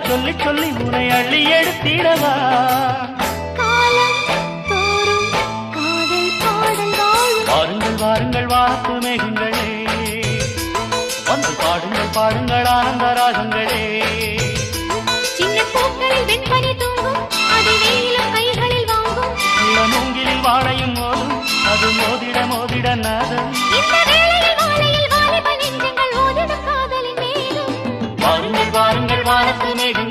சொல்லி சொல்லி உனை அள்ளி எடுத்திடவா வாருங்கள் வாருங்கள் வாத்து மேகங்களே வந்து பாடுங்கள் பாடுங்கள் ஆனந்த ராகங்களே சின்ன பூக்களில் வெண்பனி தூங்கும் அது வெயிலும் கைகளில் வாங்கும் மூங்கிலில் வாழையும் மோதும் அது மோதிட மோதிட நாதம் இந்த வேளையில் வாழையில் வாலிப நெஞ்சங்கள் ஓதிடும் காதலின் மேலும் வாருங்கள் வாருங்கள் வானத்து மேகங்கள்